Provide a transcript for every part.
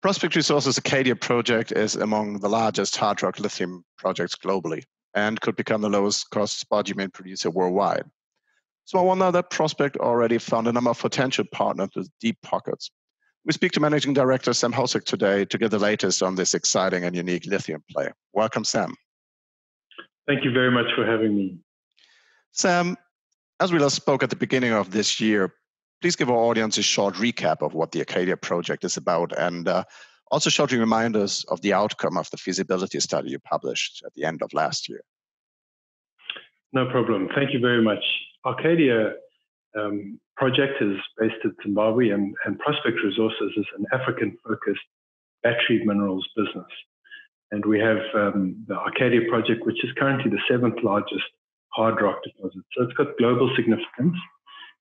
Prospect Resources Arcadia Project is among the largest hard rock lithium projects globally and could become the lowest cost spodumene producer worldwide. So I wonder that Prospect already found a number of potential partners with deep pockets. We speak to Managing Director Sam Hosack today to get the latest on this exciting and unique lithium play. Welcome, Sam. Thank you very much for having me. Sam, as we last spoke at the beginning of this year, please give our audience a short recap of what the Arcadia Project is about and also shortly remind us of the outcome of the feasibility study you published at the end of last year. No problem. Thank you very much. Arcadia Project is based in Zimbabwe, and Prospect Resources is an African-focused battery minerals business. And we have the Arcadia Project, which is currently the 7th largest hard rock deposit. So it's got global significance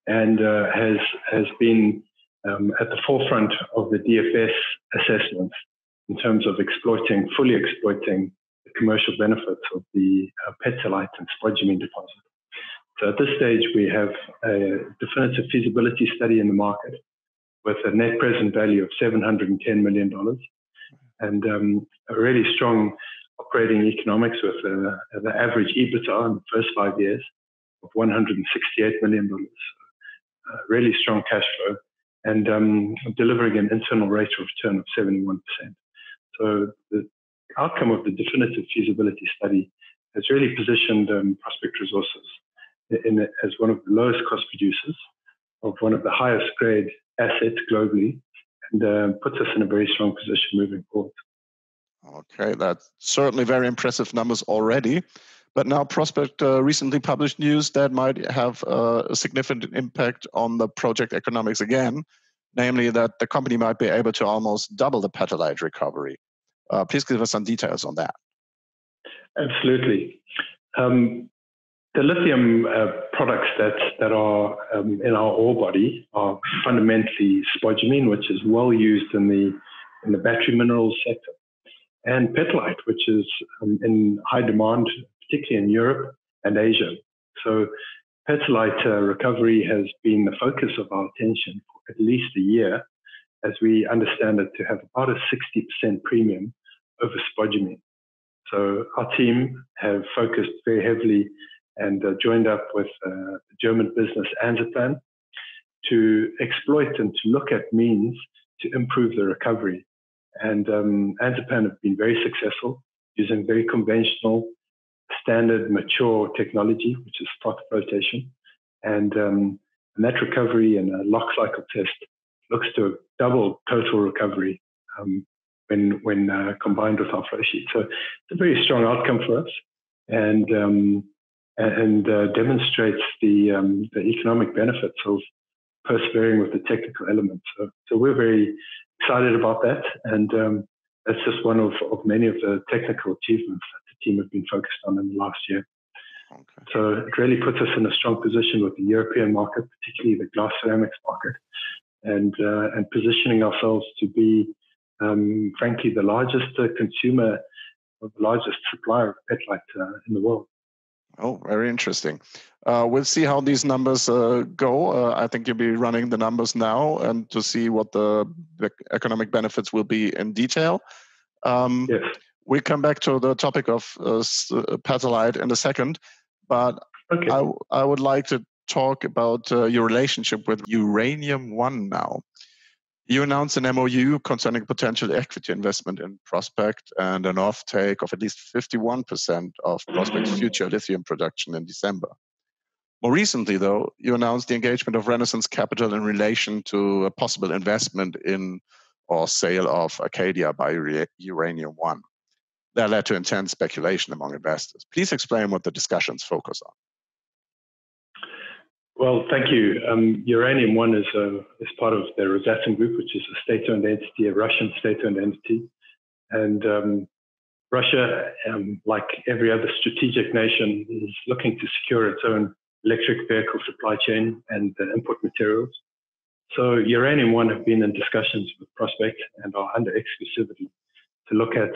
and has been at the forefront of the DFS assessments in terms of fully exploiting the commercial benefits of the petalite and spodumene deposit. So at this stage, we have a definitive feasibility study in the market with a net present value of $710 million and a really strong operating economics with the average EBITDA in the first 5 years of $168 million. Really strong cash flow and delivering an internal rate of return of 71%. So the outcome of the definitive feasibility study has really positioned Prospect Resources as one of the lowest cost producers of one of the highest grade assets globally and puts us in a very strong position moving forward. Okay, that's certainly very impressive numbers already. But now Prospect recently published news that might have a significant impact on the project economics again, namely that the company might be able to almost double the petalite recovery. Please give us some details on that. Absolutely. The lithium products that are in our ore body are fundamentally spodumene, which is well used in the battery minerals sector, and petalite, which is in high demand, particularly in Europe and Asia. So petalite recovery has been the focus of our attention for at least a year, as we understand it to have about a 60% premium over spodumene. So our team have focused very heavily and joined up with the German business Anzaplan to exploit and to look at means to improve the recovery. And Anzaplan have been very successful using very conventional, standard, mature technology, which is spot flotation. And that recovery in a lock cycle test looks to double total recovery when combined with our flow sheet. So it's a very strong outcome for us and demonstrates the economic benefits of persevering with the technical elements. So we're very excited about that, and that's just one of many of the technical achievements that the team have been focused on in the last year. Okay. So it really puts us in a strong position with the European market, particularly the glass ceramics market, and positioning ourselves to be, frankly, the largest consumer, or the largest supplier of petalite in the world. Oh, very interesting. We'll see how these numbers go. I think you'll be running the numbers now and to see what the economic benefits will be in detail. Yes. We'll come back to the topic of petalite in a second, but okay. I would like to talk about your relationship with Uranium One now. You announced an MOU concerning potential equity investment in Prospect and an offtake of at least 51% of Prospect's future lithium production in December. More recently, though, you announced the engagement of Renaissance Capital in relation to a possible investment in or sale of Arcadia by Uranium One. That led to intense speculation among investors. Please explain what the discussions focus on. Well, thank you. Uranium One is part of the ROSATOM group, which is a state-owned entity, a Russian state-owned entity. And Russia, like every other strategic nation, is looking to secure its own electric vehicle supply chain and input materials. So Uranium One have been in discussions with Prospect and are under exclusivity to look at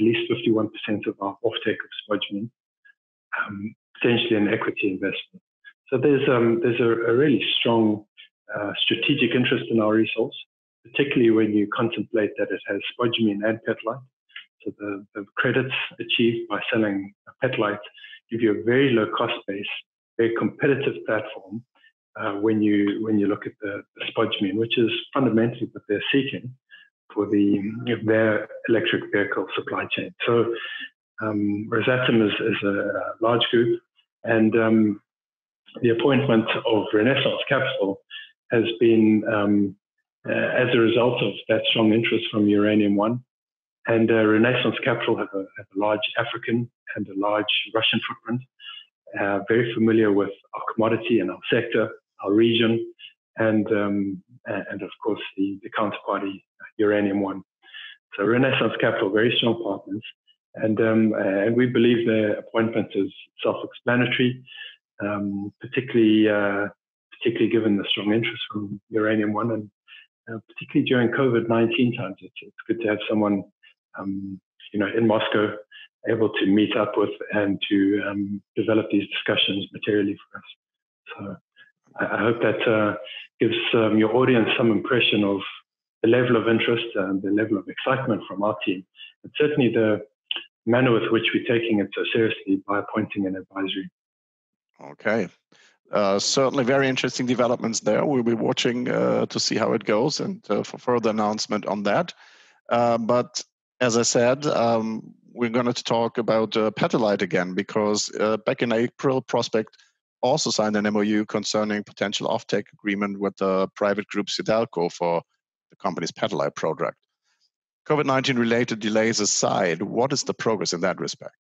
least 51% of our offtake of spodumene, potentially an equity investment. So there's a really strong strategic interest in our resource, particularly when you contemplate that it has spodumene and petalite. So the credits achieved by selling petalite give you a very low cost base, very competitive platform when you look at the spodumene, which is fundamentally what they're seeking for their electric vehicle supply chain. So ROSATOM is a large group, and the appointment of Renaissance Capital has been as a result of that strong interest from Uranium One. And Renaissance Capital have a large African and a large Russian footprint, very familiar with our commodity and our sector, our region, and of course the counterparty, Uranium One. So Renaissance Capital, very strong partners, and we believe their appointment is self-explanatory, particularly given the strong interest from Uranium One, and particularly during COVID-19 times. It's good to have someone in Moscow able to meet up with and to develop these discussions materially for us. So I hope that gives your audience some impression of the level of interest and the level of excitement from our team, and certainly the manner with which we're taking it so seriously by appointing an advisory. Okay. Certainly very interesting developments there. We'll be watching to see how it goes and for further announcement on that. But as I said, we're going to talk about petalite again, because back in April, Prospect also signed an MOU concerning potential offtake agreement with the private group Sibelco for the company's petalite project. COVID-19 related delays aside, what is the progress in that respect?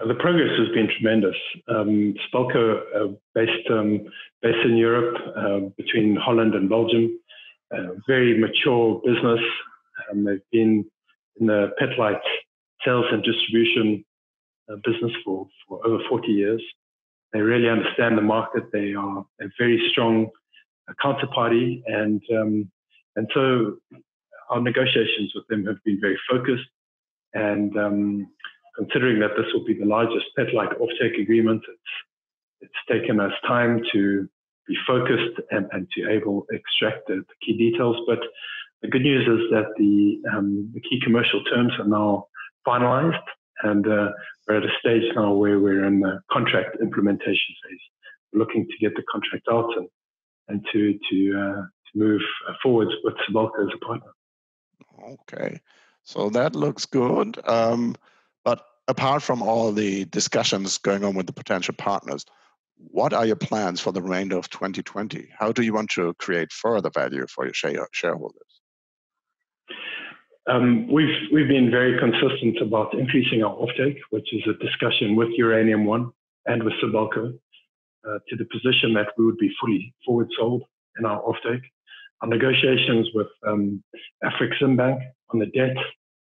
The progress has been tremendous. Sibelco, based in Europe, between Holland and Belgium, very mature business. They've been in the petalite sales and distribution business for over 40 years. They really understand the market. They are a very strong counterparty, and so our negotiations with them have been very focused. And considering that this will be the largest petalite offtake agreement, it's taken us time to be focused and to extract the key details. But the good news is that the key commercial terms are now finalized, and we're at a stage now where we're in the contract implementation phase. We're looking to get the contract out and to move forwards with Sibelco as a partner. Okay, so that looks good. But apart from all the discussions going on with the potential partners, what are your plans for the remainder of 2020? How do you want to create further value for your shareholders? We've been very consistent about increasing our offtake, which is a discussion with Uranium One and with Sibelco, to the position that we would be fully forward sold in our offtake. Our negotiations with Afreximbank on the debt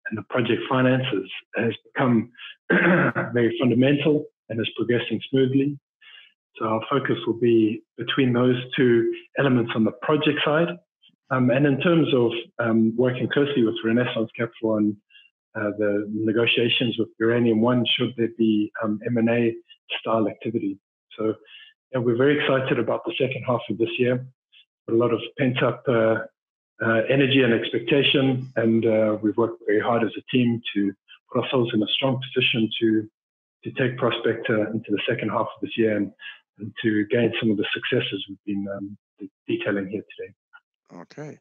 and the project finances has become very fundamental and is progressing smoothly. So our focus will be between those two elements on the project side. And in terms of working closely with Renaissance Capital and the negotiations with Uranium One, should there be M&A style activity. So we're very excited about the second half of this year. A lot of pent up energy and expectation, and we've worked very hard as a team to put ourselves in a strong position to take Prospect into the second half of this year and to gain some of the successes we've been detailing here today. Okay,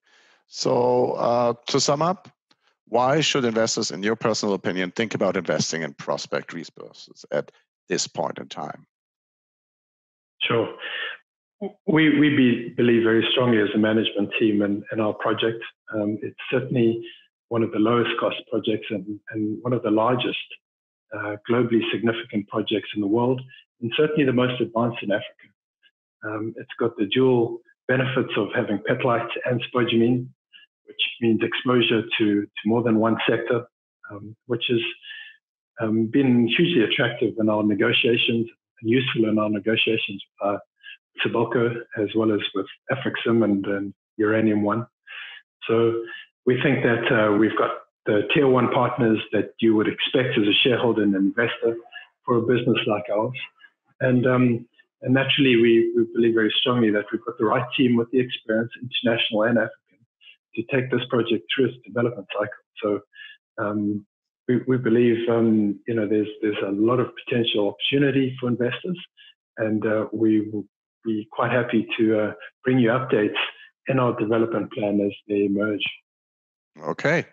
so to sum up, why should investors, in your personal opinion, think about investing in Prospect Resources at this point in time? Sure. We believe very strongly as a management team in our project. It's certainly one of the lowest cost projects and one of the largest globally significant projects in the world, and certainly the most advanced in Africa. It's got the dual benefits of having petalite and spodumene, which means exposure to more than one sector, which has been hugely attractive in our negotiations and useful in our negotiations with Sibelco, as well as with Afrexim and Uranium One. So we think that we've got the tier one partners that you would expect as a shareholder and investor for a business like ours. And naturally, we believe very strongly that we've got the right team with the experience, international and African, take this project through its development cycle. So we believe there's a lot of potential opportunity for investors, and we will be quite happy to bring you updates in our development plan as they emerge. Okay.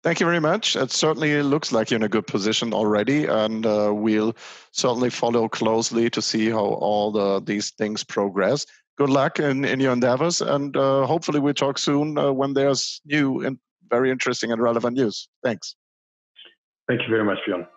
Thank you very much. It certainly looks like you're in a good position already, and we'll certainly follow closely to see how all these things progress. Good luck in your endeavors, and hopefully we'll talk soon when there's new and very interesting and relevant news. Thanks. Thank you very much, Bjorn.